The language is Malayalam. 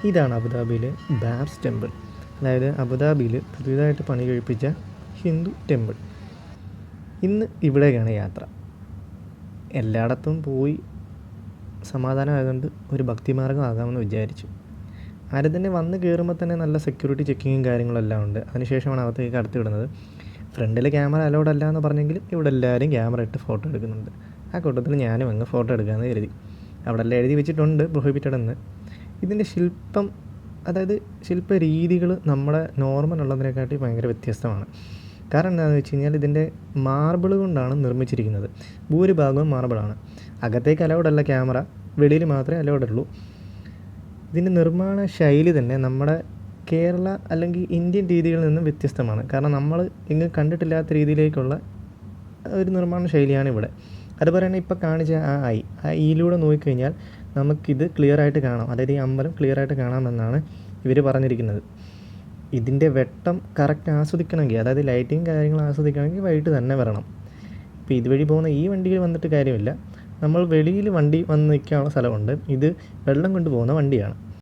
ഇതാണ് അബുദാബിയിലെ ബാബ്സ് ടെമ്പിൾ, അതായത് അബുദാബിയിൽ പുതിയതായിട്ട് പണി കഴിപ്പിച്ച ഹിന്ദു ടെമ്പിൾ. ഇന്ന് ഇവിടേക്കാണ് യാത്ര. എല്ലായിടത്തും പോയി സമാധാനമായതുകൊണ്ട് ഒരു ഭക്തിമാർഗ്ഗമാകാമെന്ന് വിചാരിച്ചു. ആരും തന്നെ വന്ന് കയറുമ്പോൾ തന്നെ നല്ല സെക്യൂരിറ്റി ചെക്കിങ്ങും കാര്യങ്ങളെല്ലാം ഉണ്ട്. അതിനുശേഷമാണ് അകത്തേക്ക് കടത്തി വിടുന്നത്. ഫ്രണ്ടിൽ ക്യാമറ അലൗഡ് അല്ല എന്ന് പറഞ്ഞെങ്കിലും ഇവിടെ എല്ലാവരും ക്യാമറ ഇട്ട് ഫോട്ടോ എടുക്കുന്നുണ്ട്. ആ കൂട്ടത്തിൽ ഞാനും അങ്ങ് ഫോട്ടോ എടുക്കാമെന്ന് കരുതി. അവിടെ എല്ലാം എഴുതി വെച്ചിട്ടുണ്ട് പ്രൊഹിബിറ്റഡ് എന്ന്. ഇതിൻ്റെ ശില്പം, അതായത് ശില്പ രീതികൾ നമ്മുടെ നോർമൽ ഉള്ളതിനെക്കാട്ടി ഭയങ്കര വ്യത്യസ്തമാണ്. കാരണം എന്താണെന്ന് വെച്ച് കഴിഞ്ഞാൽ ഇതിൻ്റെ മാർബിൾ കൊണ്ടാണ് നിർമ്മിച്ചിരിക്കുന്നത്. ഭൂരിഭാഗവും മാർബിളാണ്. അകത്തേക്ക് അലൗഡ് അല്ല ക്യാമറ, വെളിയിൽ മാത്രമേ അലൗഡ് ഉള്ളൂ. ഇതിൻ്റെ നിർമ്മാണ ശൈലി തന്നെ നമ്മുടെ കേരള അല്ലെങ്കിൽ ഇന്ത്യൻ രീതികളിൽ നിന്നും വ്യത്യസ്തമാണ്. കാരണം നമ്മൾ ഇങ്ങ് കണ്ടിട്ടില്ലാത്ത രീതിയിലേക്കുള്ള ഒരു നിർമ്മാണ ശൈലിയാണ് ഇവിടെ. അതുപോലെ തന്നെ ഇപ്പോൾ കാണിച്ച ആ ഐയിലൂടെ നോക്കിക്കഴിഞ്ഞാൽ നമുക്കിത് ക്ലിയറായിട്ട് കാണാം. അതായത് ഈ അമ്പലം ക്ലിയറായിട്ട് കാണാമെന്നാണ് ഇവർ പറഞ്ഞിരിക്കുന്നത്. ഇതിൻ്റെ വെട്ടം കറക്റ്റ് ആസ്വദിക്കണമെങ്കിൽ, അതായത് ലൈറ്റിങ് കാര്യങ്ങൾ ആസ്വദിക്കണമെങ്കിൽ വൈകിട്ട് തന്നെ വരണം. ഇപ്പോൾ ഇതുവഴി പോകുന്ന ഈ വണ്ടിയിൽ വന്നിട്ട് കാര്യമില്ല. നമ്മൾ വെളിയിൽ വണ്ടി വന്ന് നിൽക്കാനുള്ള സ്ഥലമുണ്ട്. ഇത് വെള്ളം കൊണ്ടുപോകുന്ന വണ്ടിയാണ്.